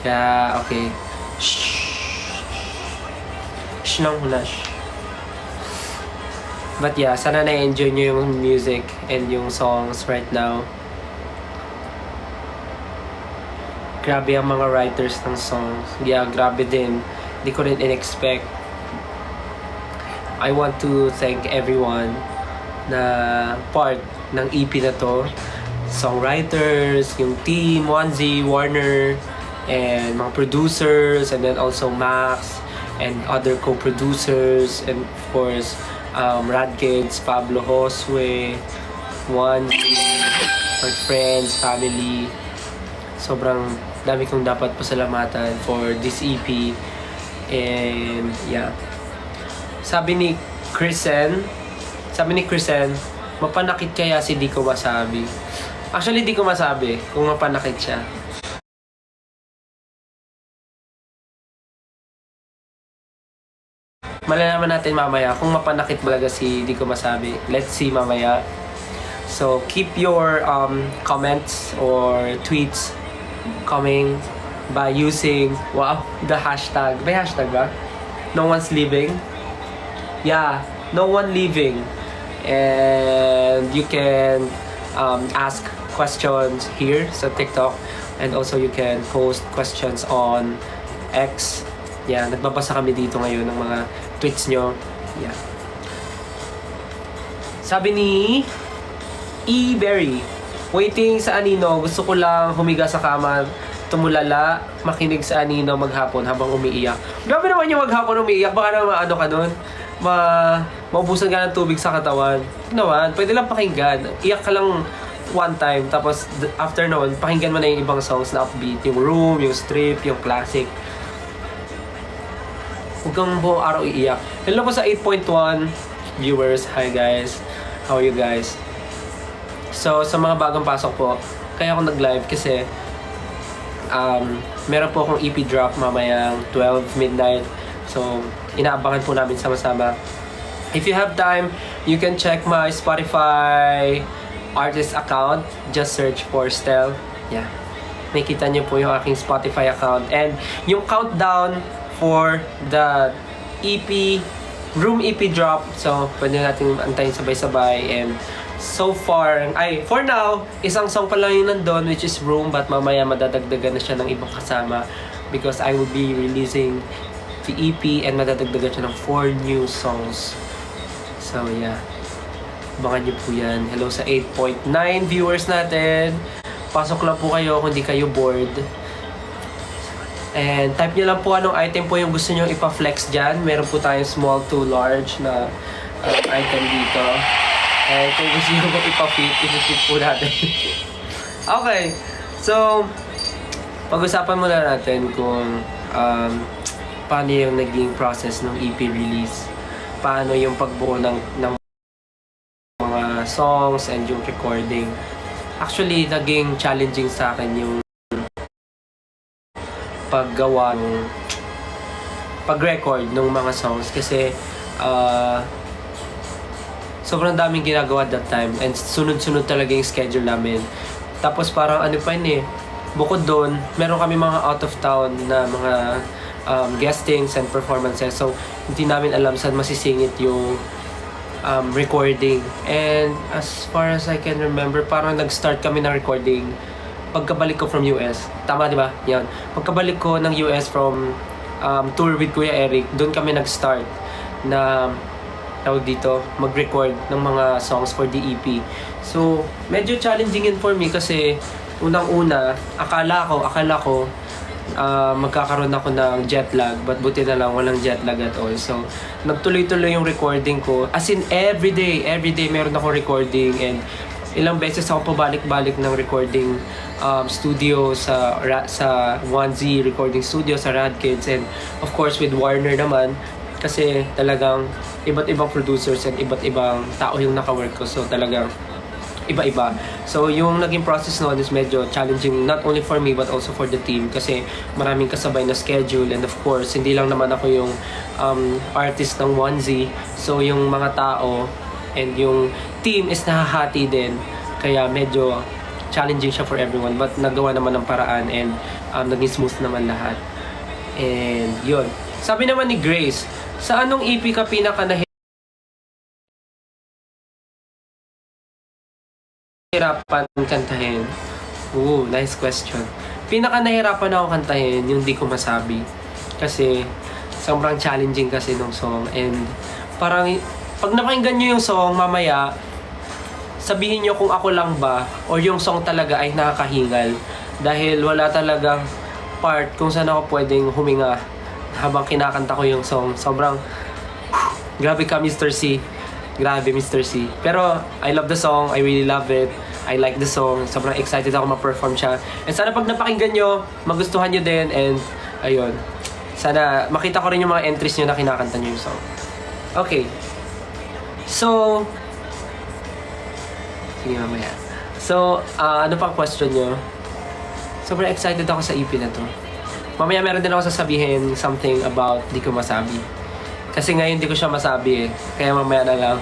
Kaya, okay. Shh. Shh lang muna. But yeah, sana na-enjoy nyo yung music and yung songs right now. Grabe ang mga writers ng songs. Yeah, grabe din. Hindi ko rin in-expect. I want to thank everyone na part ng EP na to. Songwriters, yung team, 1Z, Warner, and mga producers, and then also Max, and other co-producers, and of course, Radkids, Pablo Josue, 1Z, my friends, family. Sobrang dami kong dapat pasalamatan for this EP. And yeah. Sabi ni Krisen, mapanakit kaya si Di Ko Masabi. Actually, di ko masabi kung mapanakit siya. Malalaman natin mamaya kung mapanakit talaga si Di Ko Masabi. Let's see mamaya. So, keep your comments or tweets coming by using, the hashtag. May hashtag ba? No one's leaving. Yeah, no one leaving. And you can ask questions here sa TikTok. And also you can post questions on X. Yeah, nagbabasa kami dito ngayon ng mga tweets nyo. Yeah. Sabi ni E-Berry, waiting sa anino, gusto ko lang humiga sa kama, tumulala, makinig sa anino maghapon habang umiiyak. Grabe naman yung maghapon umiiyak, baka naman ano ka nun, maubusan ka ng tubig sa katawan. Naman, pwede lang pakinggan. Iyak ka lang one time, tapos after noon, pakinggan mo na yung ibang songs na upbeat, yung Room, yung Strip, yung Classic. Huwag kang buong araw iiyak. Hello po sa 8.1 viewers. Hi guys. How are you guys? So, sa mga bagong pasok po, kaya ako nag-live kasi meron po akong EP drop mamayang 12 midnight. So, inaabangan po namin sama-sama. If you have time, you can check my Spotify artist account. Just search for Stel. Yeah. Makita niyo po yung aking Spotify account. And yung countdown for the EP, Room EP drop. So, pwede natin antayin sabay-sabay. And so far, for now, isang song pa lang yung nandun, which is Room. But mamaya madadagdagan na siya ng ibang kasama. Because I will be releasing the EP and madadagdagan siya ng 4 new songs. So, yeah. Abangan niyo po yan. Hello sa 8.9 viewers natin. Pasok lang po kayo kung di kayo bored. And type nyo lang po anong item po yung gusto nyo ipa-flex dyan. Meron po tayong small to large na item dito. And kung gusto nyo po ipa-fit, ipa-fit po natin. Okay. So, pag-usapan muna natin kung paano yung naging process ng EP release. Paano yung pagbuo ng mga songs and yung recording. Actually, naging challenging sa akin yung pag-record ng mga songs kasi sobrang daming ginagawa that time and sunod-sunod talaga yung schedule namin. Tapos parang ano pa yun bukod doon, meron kami mga out of town na mga guestings and performances, so hindi namin alam saan masisingit yung recording. And as far as I can remember, parang nag-start kami ng recording pagkabalik ko from US. Tama, di ba? Yan. Pagkabalik ko ng US from tour with Kuya Eric, doon kami nag-start na tawag dito, mag-record ng mga songs for the EP. So, medyo challenging yun for me kasi unang-una, akala ko magkakaroon ako ng jet lag, but buti na lang walang jet lag at all. So, nagtuloy-tuloy yung recording ko. As in, everyday meron akong recording, and ilang beses ako pabalik-balik ng recording studio sa 1Z recording studio sa Radkids, and of course with Warner naman kasi talagang iba't ibang producers and iba't ibang tao yung naka-work ko, so talagang iba-iba. So yung naging process noon is medyo challenging, not only for me but also for the team kasi maraming kasabay na schedule, and of course hindi lang naman ako yung artist ng 1Z, so yung mga tao and yung team is nahahati din, kaya medyo challenging siya for everyone. But nagawa naman ng paraan and naging smooth naman lahat. And yun. Sabi naman ni Grace, sa anong EP ka pinaka nahirapan kantahin? Ooh, nice question. Pinaka nahirapan ako kantahin yung Di Ko Masabi. Kasi sobrang challenging kasi nung song. And parang pag napakinggan nyo yung song mamaya, sabihin nyo kung ako lang ba or yung song talaga ay nakakahingal. Dahil wala talagang part kung saan ako pwedeng huminga habang kinakanta ko yung song. Sobrang grabe ka, Mr. C. Grabe, Mr. C. Pero I love the song. I really love it. I like the song. Sobrang excited ako ma-perform siya. And sana pag napakinggan nyo, magustuhan nyo din. And ayun. Sana makita ko rin yung mga entries nyo na kinakanta nyo yung song. Okay. So, sige mamaya. So, ano pang question nyo? Sobrang excited ako sa EP na to. Mamaya meron din ako sasabihin something about Di Ko Masabi. Kasi ngayon di ko siya masabi eh. Kaya mamaya na lang.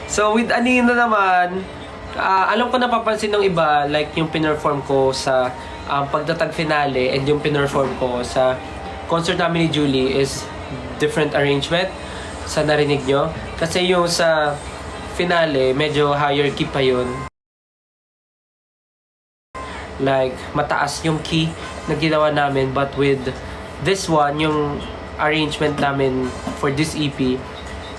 So, with Anino naman, alam ko napapansin ng iba, like yung pinerform ko sa pagtatag finale and yung pinerform ko sa concert namin ni Julie is different arrangement sa narinig nyo. Kasi yung sa finale, medyo higher key pa yun. Like, mataas yung key na ginawa namin. But with this one, yung arrangement namin for this EP,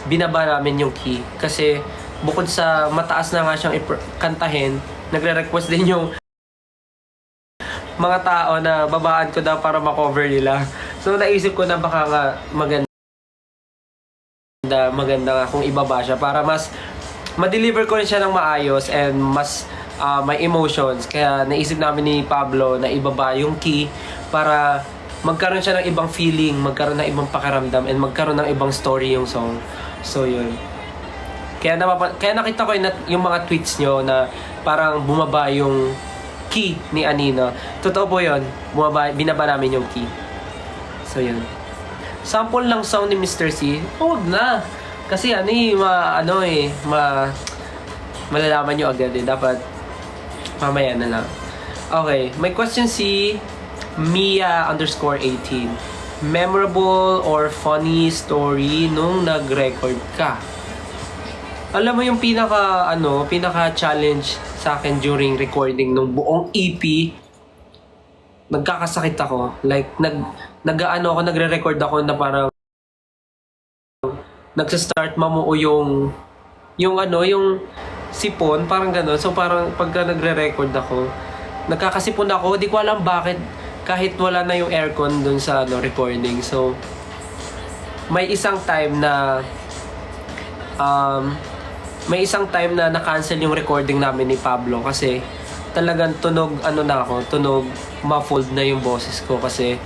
binaba namin yung key. Kasi bukod sa mataas na nga siyang kantahin, nagre-request din yung mga tao na babaan ko daw para makover nila. So naisip ko na baka nga maganda nga kung ibaba siya para mas ma-deliver ko rin siya ng maayos and mas may emotions. Kaya naisip namin ni Pablo na ibaba yung key para magkaroon siya ng ibang feeling, magkaroon ng ibang pakiramdam, and magkaroon ng ibang story yung song. So yun. Kaya nakita ko yung mga tweets nyo na parang bumaba yung key ni Anino. Totoo po yun. Binaba namin yung key. So yun. Sample lang sound ni Mr. C. Huwag na. Kasi malalaman nyo agad eh. Dapat mamaya na lang. Okay. May question si Mia_18. Memorable or funny story nung nag-record ka? Alam mo yung pinaka-challenge sa akin during recording nung buong EP, nagkakasakit ako. Like, nagre-record ako na parang nagsa-start mamuo yung sipon, parang gano'n. So, parang pagka nagre-record ako, nagkakasipon ako, di ko alam bakit, kahit wala na yung aircon dun sa recording. So, may isang time na na-cancel yung recording namin ni Pablo kasi talagang tunog muffled na yung boses ko kasi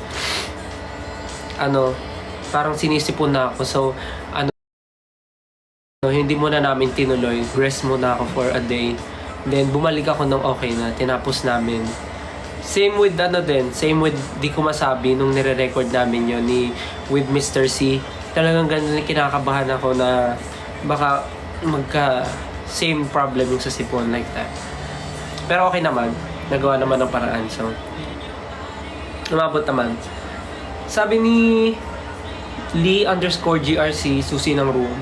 parang sinisipon na ako. So, hindi muna namin tinuloy. Rest muna ako for a day. Then, bumalik ako nung okay na. Tinapos namin. Same with Di Ko Masabi nung nire-record namin yun with Mr. C. Talagang ganun kinakabahan ako na baka same problem yung sa sipon like that. Pero okay naman. Nagawa naman ng paraan. So, lumabot naman. Sabi ni Lee_GRC, susi ng room.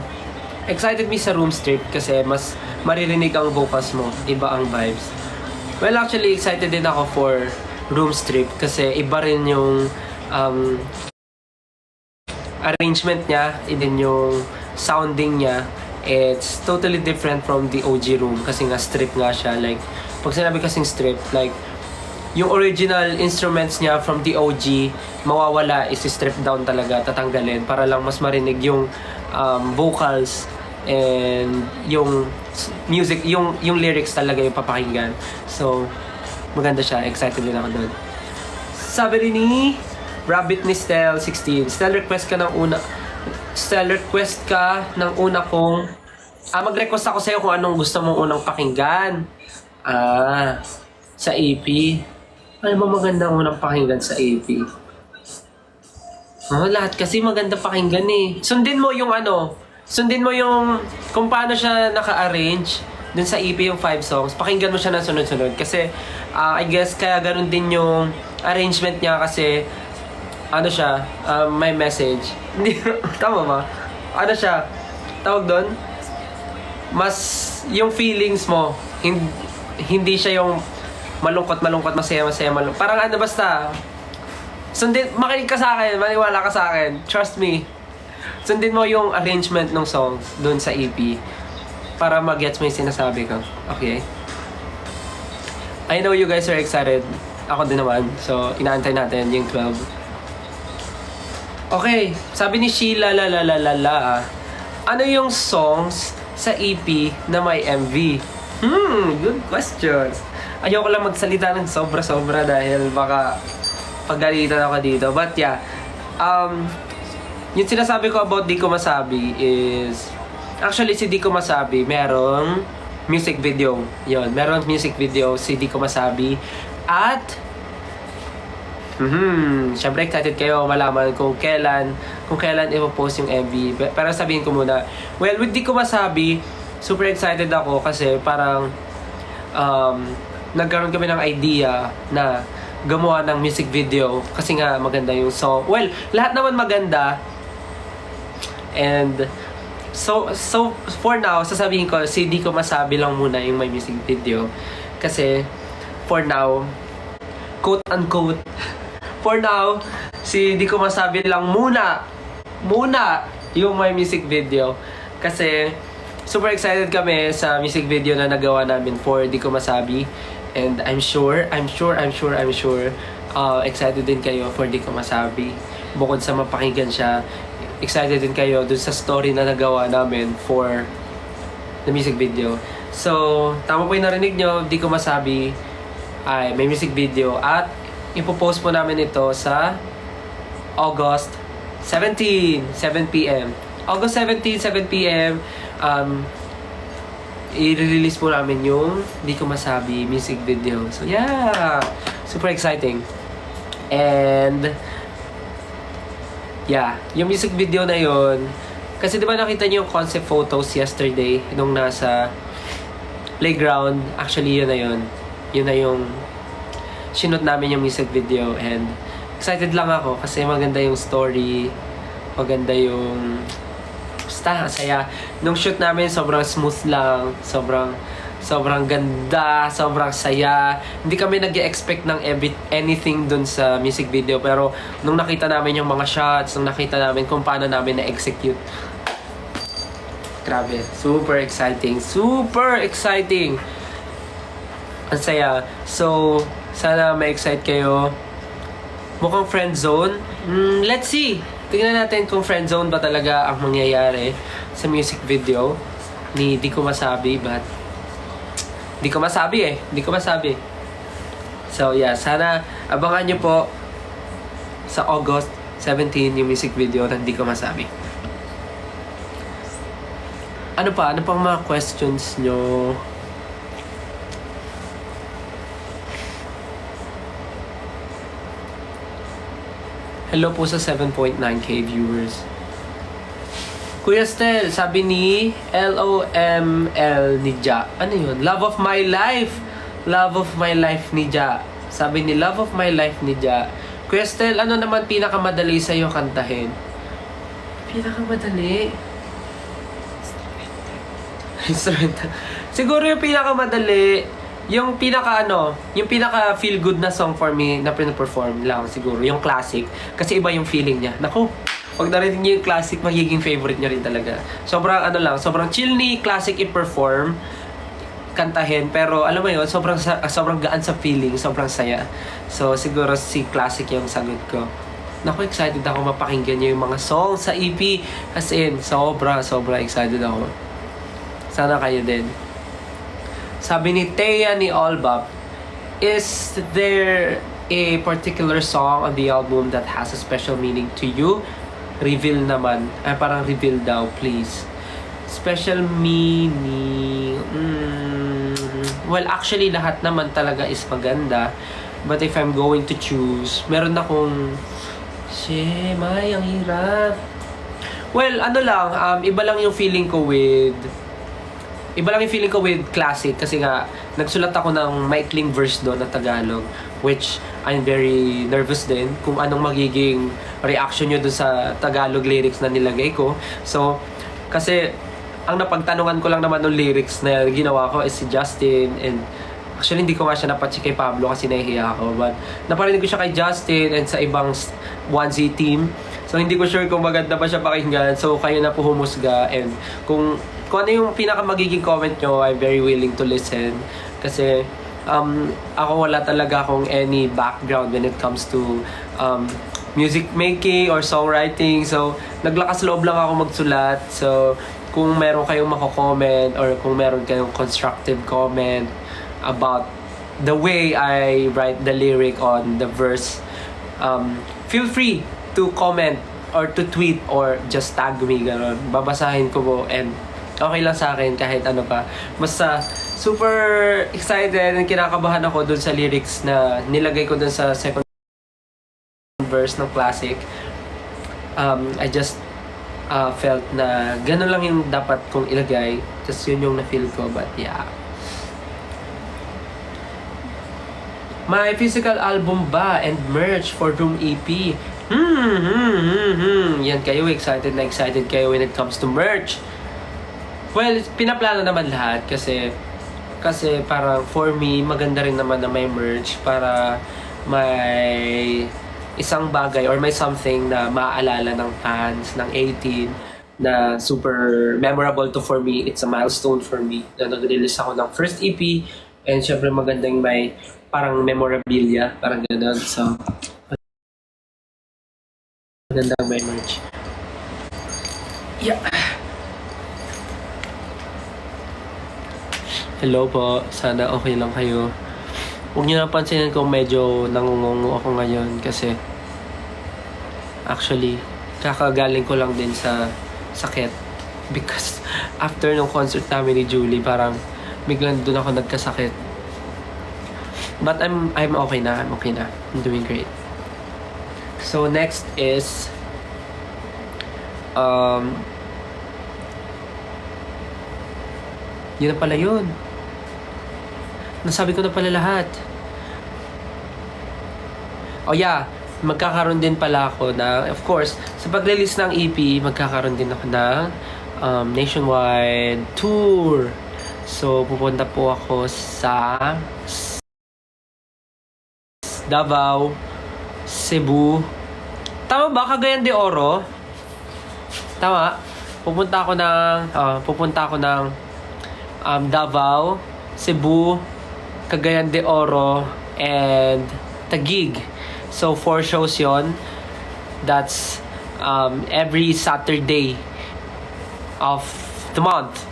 Excited me sa room strip kasi mas maririnig ang vocals mo. Iba ang vibes. Well, actually, excited din ako for room strip kasi iba rin yung arrangement niya, din yung sounding niya. It's totally different from the OG room kasi nga strip nga siya. Like, pag sinabi kasing strip, like, yung original instruments niya from the OG, mawawala, isi-strip down talaga, tatanggalin para lang mas marinig yung vocals and yung music, yung lyrics talaga yung papakinggan. So, maganda siya. Excited din ako doon. Sabi rin ni Rabbit ni Stel16, request ka ng una kong mag-request ako sa'yo kung anong gusto mong unang pakinggan. Sa EP. Ano ba magandang unang pakinggan sa EP? Lahat kasi maganda pakinggan eh. Sundin mo yung kung paano siya naka-arrange. dun sa EP yung 5 songs, pakinggan mo siya ng sunod-sunod. Kasi, I guess, kaya ganun din yung arrangement niya kasi, ano siya, may message. Hindi, tama ba? Ano siya, tawag doon? Mas, yung feelings mo, hindi siya yung malungkot, masaya, malungkot. Parang ano basta, makinig ka sa akin, maniwala ka sa akin, trust me. Sundin mo yung arrangement ng songs doon sa EP para mag-gets mo yung sinasabi ko. Okay? I know you guys are excited. Ako din naman. So, inaantay natin yung 12. Okay. Sabi ni Sheila, ano yung songs sa EP na may MV? Good questions. Ayoko lang magsalita ng sobra-sobra dahil baka paggalitan ako dito. But yeah, yung sinasabi ko about Di Ko Masabi is, actually si Di Ko Masabi, merong music video. Yun, merong music video si Di Ko Masabi. At, syempre excited kayo malaman kung kailan ipopost yung MV. Pero sabihin ko muna, well, with Di Ko Masabi, super excited ako kasi parang, nagkaroon kami ng idea na gumawa ng music video kasi nga maganda yung song. Well, lahat naman maganda. And so for now, sasabihin ko, si Di Ko Masabi lang muna yung may music video. Kasi for now, quote unquote, for now, si Di Ko Masabi lang muna yung may music video. Kasi super excited kami sa music video na nagawa namin for Di Ko Masabi. And I'm sure excited din kayo for Di Ko Masabi. Bukod sa mapakinggan siya, excited din kayo dun sa story na nagawa namin for the music video. So, tama po yung narinig nyo, Di Ko Masabi ay may music video at ipopost po namin ito sa August 17, 7pm. August 17, 7pm, i-release po namin yung Di Ko Masabi music video. So yeah, super exciting. And yeah, yung music video na yun, kasi di ba nakita niyo yung concept photos yesterday nung nasa playground. Actually yun na yung sinut namin yung music video. And excited lang ako kasi maganda yung story, maganda yung basta, saya. Nung shoot namin, sobrang smooth lang. Sobrang ganda. Sobrang saya. Hindi kami nag-expect ng anything dun sa music video. Pero, nung nakita namin yung mga shots, nung nakita namin kung paano namin na-execute, grabe. Super exciting. Ang saya. So, sana ma-excite kayo. Mukhang friend zone. Let's see. Tingnan natin kung friend zone ba talaga ang mangyayari sa music video ni Di Ko Masabi, but Di Ko Masabi. So yeah, sana abangan nyo po sa August 17 yung music video ng Di Ko Masabi. Ano pang mga questions nyo? Hello po sa 7.9k viewers. Kuya Stel, sabi ni LOML ni Ja. Ano yun? Love of my life ni Ja. Sabi ni Love of my life ni Ja. Kuya Stel, ano naman pinakamadali sa'yo kantahin? Pinakamadali? Instrumental. Siguro yung pinakamadali, yung pinaka feel good na song for me na pina-perform lang siguro, yung classic. Kasi iba yung feeling niya. Naku, pag narinig niyo yung classic, magiging favorite niyo rin talaga. Sobrang chill ni classic i-perform, kantahin, pero alam mo yun, sobrang gaan sa feeling, sobrang saya. So siguro si classic yung sagot ko. Naku, excited ako mapakinggan niyo yung mga songs sa EP. As in, sobra excited ako. Sana kayo din. Sabi ni Thea ni Olbap, is there a particular song on the album that has a special meaning to you? Reveal naman. Parang reveal daw, please. Special meaning... Well, actually, lahat naman talaga is maganda. But if I'm going to choose, meron akong... May ang hirap. Well, iba lang yung feeling ko with iba lang yung feeling ko with classic kasi nga nagsulat ako ng maikling verse doon na Tagalog, which I'm very nervous din kung anong magiging reaction nyo doon sa Tagalog lyrics na nilagay ko. So kasi ang napagtanungan ko lang naman ng lyrics na ginawa ko is si Justin, and actually hindi ko nga siya napacheck kay Pablo kasi nahihiya ako, but naparinig ko siya kay Justin and sa ibang 1Z team. So hindi ko sure kung maganda ba siya pakinggan, so kayo na po humusga, and kung ano yung pinaka magiging comment nyo, I'm very willing to listen. Kasi ako wala talaga akong any background when it comes to music making or songwriting. So naglakas loob lang ako magsulat. So kung meron kayong mako-comment or kung meron kayong constructive comment about the way I write the lyric on the verse, feel free to comment or to tweet or just tag me, gano'n. Babasahin ko po, and okay lang sa akin kahit ano pa. Basta super excited and kinakabahan ako dun sa lyrics na nilagay ko dun sa second verse ng classic. I just felt na gano'n lang yung dapat kong ilagay. Tapos yun yung na-feel ko, but yeah. My physical album ba and merch for Room EP? Yan kayo, excited na excited kayo when it comes to merch. Well, pinaplano naman lahat kasi parang for me, maganda rin naman na may merch para may isang bagay or may something na maaalala ng fans ng 18 na super memorable to for me. It's a milestone for me na nag-release ako ng first EP, and syempre magandang may parang memorabilia, parang gano'n. So, magandang may merch. Yeah. Hello po, sana okay lang kayo. Huwag niyo napansinin kung medyo nangungungo ako ngayon kasi actually, kakagaling ko lang din sa sakit because after nung concert namin ni Julie, parang biglang doon ako nagkasakit. But I'm okay na, I'm doing great. So next is yun na pala yun. Nasabi ko na pala lahat. Oh yeah, magkakaroon din pala ako na, of course, sa pag-release ng EP, magkakaroon din ako ng nationwide tour. So, pupunta po ako sa Davao, Cebu. Tama ba? Cagayan de Oro? Tama. Pupunta ako ng Davao, Cebu, Cagayan de Oro, and Taguig. So 4 shows yon. That's every Saturday of the month,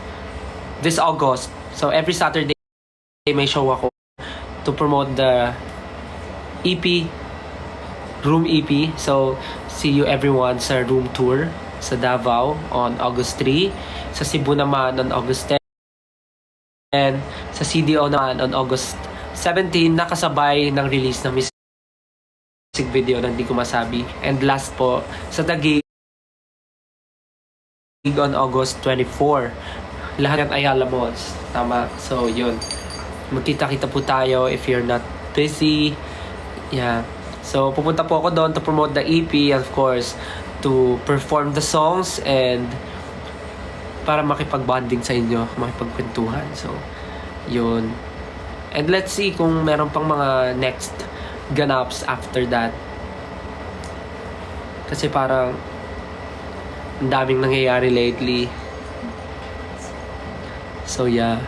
this August. So every Saturday may show ako to promote the EP, Room EP. So see you everyone sa Room Tour sa Davao on August 3, sa Cebu naman on August 10, and sa CDO naman on August 17, nakasabay ng release ng music video na Di Ko Masabi. And last po, sa Taguig on August 24. Lahat ng Ayala Malls. Tama. So, yun. Magkita-kita po tayo if you're not busy. Yeah. So, pupunta po ako doon to promote the EP, of course, to perform the songs and para makipag-bonding sa inyo, makipagkwentuhan. So, yun. And let's see kung meron pang mga next ganaps after that. Kasi parang ang daming nangyayari lately. So, yeah.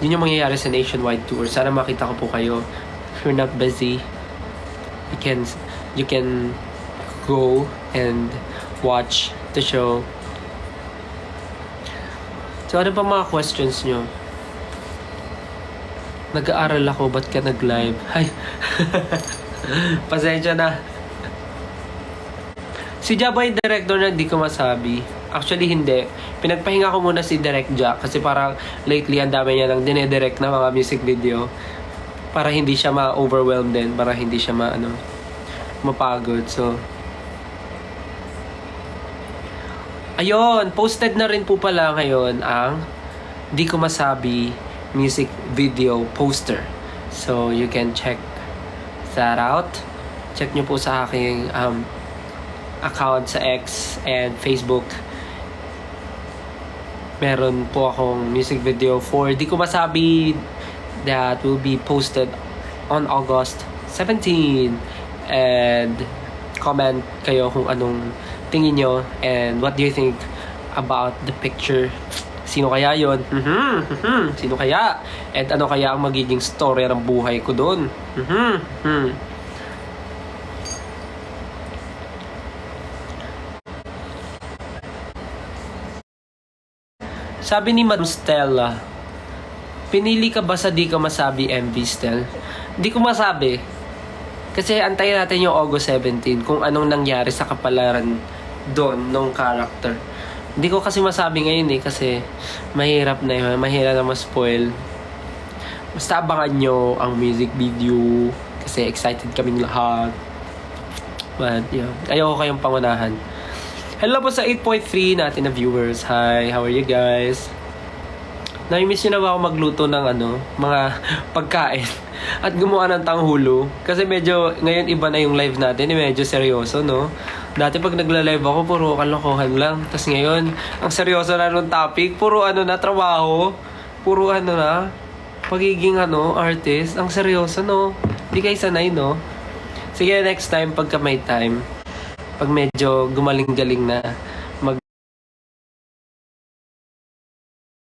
Yun yung mangyayari sa nationwide tour. Sana makita ko po kayo. If you're not busy, you can go and watch the show. So, ano pa mga questions nyo? Nag-aaral ako, ba't ka nag-live? Ay, pasensya na. Si Jabo yung director na Di Ko Masabi. Actually, hindi. Pinagpahinga ko muna si Direct Jack kasi parang lately ang dami niya nang dinedirect na mga music video para hindi siya ma-overwhelmed din, para hindi siya mapagod. So, Ayun, posted na rin po pala ngayon ang Di Ko Masabi music video poster. So, you can check that out. Check nyo po sa aking account sa X and Facebook. Meron po akong music video for Di Ko Masabi that will be posted on August 17. And comment kayo kung anong tingin nyo and what do you think about the picture. Sino kaya yon? Sino kaya? And ano kaya ang magiging story ng buhay ko doon? Sabi ni Madam Stella, pinili ka ba sa Di Ka Masabi MV, Stel? Di ko masabi. Kasi antayin natin yung August 17 kung anong nangyari sa kapalaran doon nung character. Hindi ko kasi masabi ngayon kasi mahirap na yun. Mahirap na ma-spoil. Basta abangan nyo ang music video kasi excited kaming lahat. But yeah, ayoko kayong pangunahan. Hello po sa 8.3 natin na viewers. Hi, how are you guys? Nami-miss nyo na ba ako magluto ng mga pagkain at gumawa ng tanghulo? Kasi medyo, ngayon iba na yung live natin, medyo seryoso, no? Dati pag nagla-live ako, puro kalokohan lang. Tapos ngayon, ang seryoso na nung topic, puro na, trabaho. Puro na, pagiging artist. Ang seryoso, no? Di kayo sanay, no? Sige, next time, pagka may time, pag medyo gumaling-galing na,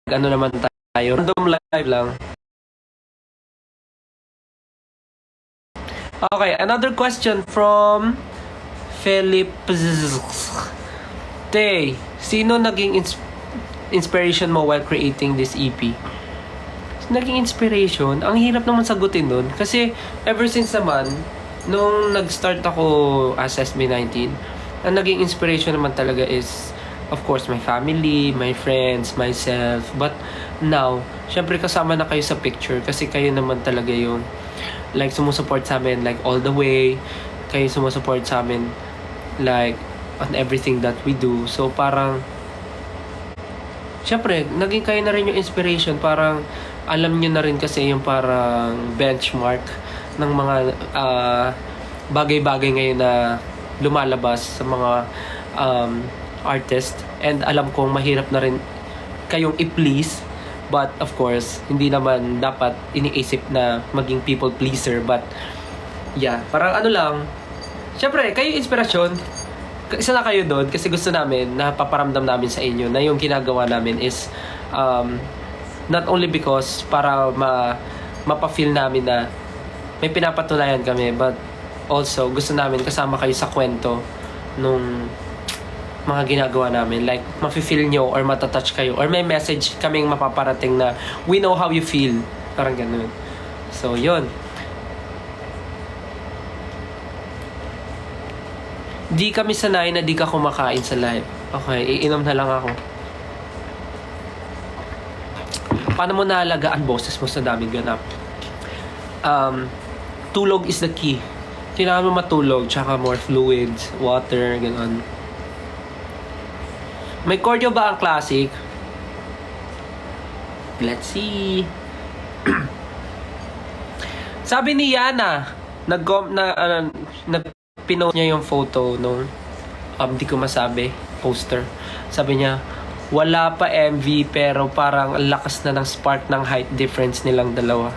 naman tayo. Random live lang. Okay, another question from Philip. Tay, sino naging inspiration mo while creating this EP? Naging inspiration? Ang hirap naman sagutin nun. Kasi ever since naman, nung nag-start ako as SB19, ang naging inspiration naman talaga is of course, my family, my friends, myself. But now, syempre kasama na kayo sa picture kasi kayo naman talaga yung like sumusuport sa amin like all the way. Kayo sumusuport sa amin like on everything that we do. So parang syempre, naging kayo na rin yung inspiration. Parang alam nyo na rin kasi yung parang benchmark ng mga bagay-bagay ngayon na lumalabas sa mga artist, and alam kong mahirap na rin kayong i-please, but of course hindi naman dapat iniisip na maging people pleaser, but yeah, parang lang syempre kayo inspirasyon, isa na kayo doon kasi gusto namin na paparamdam namin sa inyo na yung ginagawa namin is not only because para mapa-feel namin na may pinapatunayan kami, but also gusto namin kasama kayo sa kwento nung mga ginagawa namin. Like, mafe-feel nyo or matatouch kayo or may message kaming mapaparating na we know how you feel. Parang ganun. So, yun. Di kami sanay na di ka kumakain sa live. Okay, iinom na lang ako. Paano mo naalagaan boses mo sa daming ganap? Tulog is the key. Kailangan mo matulog, tsaka more fluids, water, gano'n. May choreo ba ang classic? Let's see. Sabi ni Yana, nagpinost niya yung photo nung Di Ko Masabi poster. Sabi niya, wala pa MV pero parang lakas na ng spark ng height difference nilang dalawa.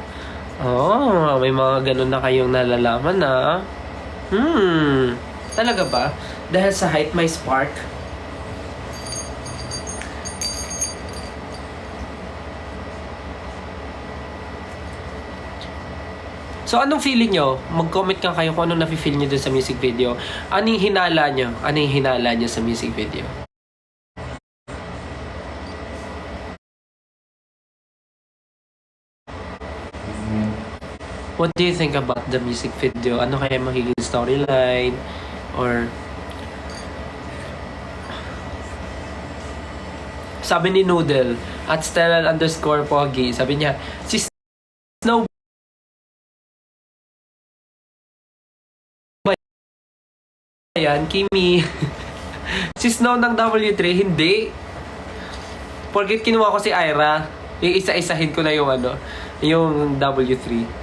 Oh, may mga ganun na kayong nalalaman na. Talaga ba? Dahil sa height may spark? So, anong feeling nyo? Mag-comment ka kayo kung anong nafe-feel nyo dun sa music video. Anong hinala nyo? Anong hinala nyo sa music video? What do you think about the music video? Ano kaya magiging storyline? Or sabi ni Noodle at Stella_Pogi, sabi niya, si Snow yan, Kimi. Si Snow ng W3, hindi. Porkit kinuha ko si Ira, iisa-isahin ko na yung yung W3.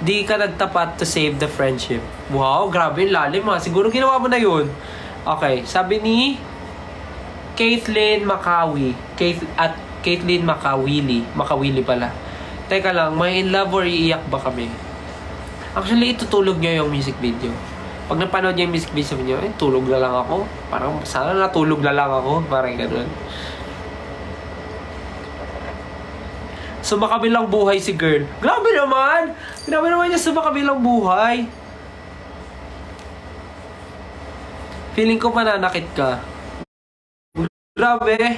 Di ka nagtapat to save the friendship. Wow, grabe, lalim ha. Siguro ginawa mo na yun. Okay, sabi ni Caitlin Makawi. Caitlin Makawili. Makawili pala. Teka lang, may in love or iiyak ba kami? Actually, itutulog niya yung music video. Pag napanood niya yung music video, sabi niya, tulog na lang ako. Parang sana natulog na lang ako. Parang ganun. So, makabilang buhay si girl. Grabe naman! Grabe naman niya sa makabilang buhay. Feeling ko mananakit ka. Grabe.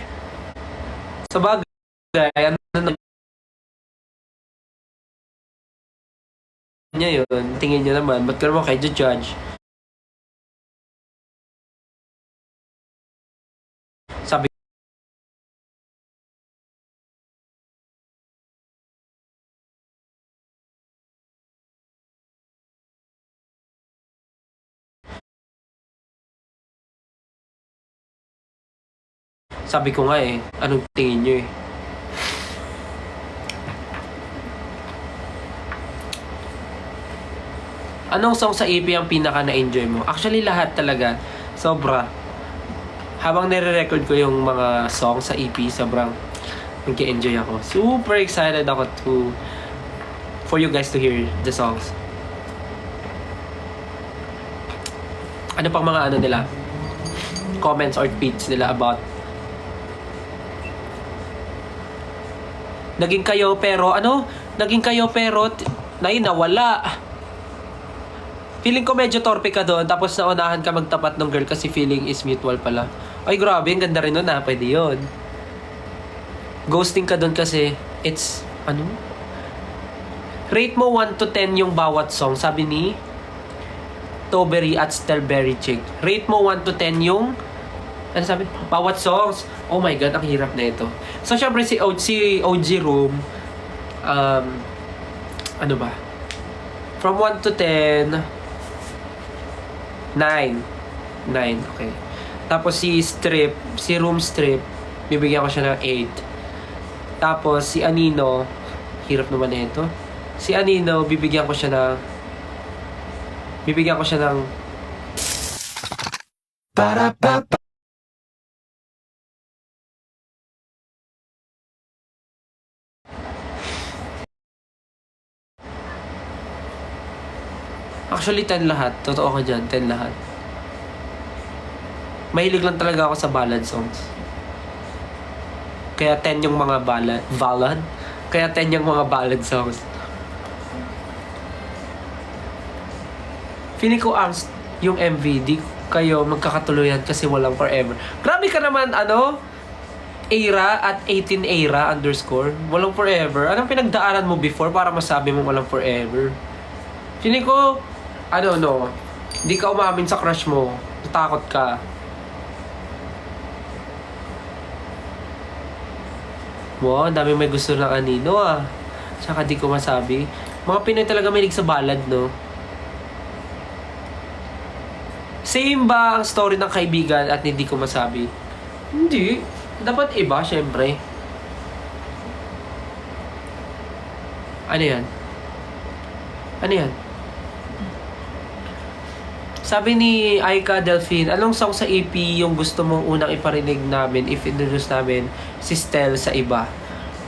Sa bagay, ano na niya yun. Tingin niya naman, ba't ka naman kayo judge? Sabi sabi ko nga anong tingin niyo eh? Anong song sa EP ang pinaka na-enjoy mo? Actually, lahat talaga. Sobra. Habang nire-record ko yung mga song sa EP, sobrang nag-enjoy ako. Super excited ako for you guys to hear the songs. Ano pang mga nila? Comments or tweets nila about naging kayo pero nawala. Feeling ko medyo torpe ka doon, tapos naunahan ka magtapat ng girl kasi feeling is mutual pala. Ay, grabe, ang ganda rin nun pwede yun. Ghosting ka doon kasi, it's, rate mo 1 to 10 yung bawat song, sabi ni Toberry at Stelberry Chick. Rate mo 1 to 10 yung, sabi? Bawat songs. Oh my God, ang hirap na ito. So, syempre si OG Room, from 1 to 10, 9, okay. Tapos si Room Strip, bibigyan ko siya ng 8. Tapos si Anino, hirap naman na ito. Si Anino, bibigyan ko siya ng Actually, 10 lahat. Totoo ka dyan, 10 lahat. Mahilig lang talaga ako sa ballad songs. Kaya 10 yung mga ballad? Kaya 10 yung mga ballad songs. Feeling ko yung MV, di kayo magkakatuluyan kasi walang forever. Grabe ka naman, era at 18 era _ walang forever. Anong pinagdaanan mo before para masabi mo walang forever? Feeling ko, di ka umamin sa crush mo. Natakot ka. Wow, dami may gusto ng Anino Tsaka di ko masabi. Mga Pinoy talaga mahilig sa ballad, no? Same ba ang story ng kaibigan at hindi ko masabi? Hindi. Dapat iba, syempre. Ano yan? Sabi ni Aika Delphine, anong song sa EP yung gusto mong unang iparinig namin if introduce namin si Stel sa iba?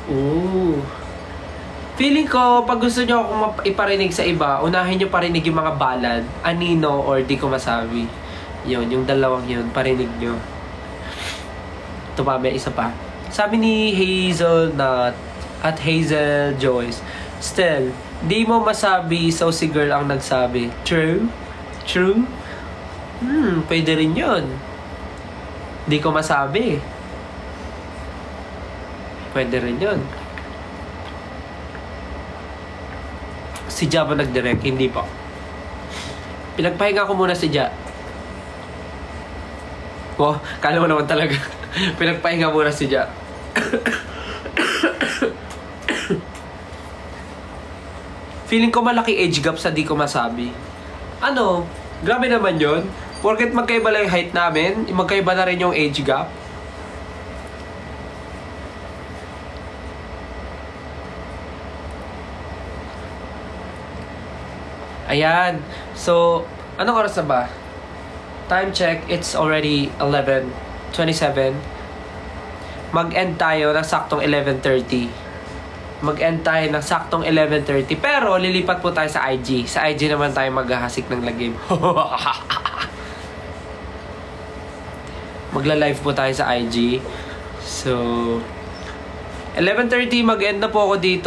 Ooh. Feeling ko, pag gusto nyo akong iparinig sa iba, unahin nyo parinig yung mga ballad, Anino or Di Ko Masabi. Yun, yung dalawang yun, parinig nyo. Ito pa, may isa pa. Sabi ni Hazelnut at Hazel Joyce, Stel, di mo masabi, so si girl ang nagsabi. True? Pwede rin yun. Di ko masabi. Pwede rin yun. Si Ja ba nag-direct? Hindi pa. Pinagpahinga ko muna si Ja. Oh, kala mo naman talaga. Pinagpahinga muna si Ja. Feeling ko malaki age gap sa Di Ko Masabi. Grabe naman yun. Porket magkaiba lang yung height namin, magkaiba na rin yung age gap. Ayan. So, anong oras na ba? Time check, it's already 11:27. Mag-end tayo ng saktong 11:30. Mag-end tayo ng saktong 11:30. Pero, lilipat po tayo sa IG. Sa IG naman tayo maghahasik ng lagim. Magla-live po tayo sa IG. So, 11:30 mag-end na po ako dito.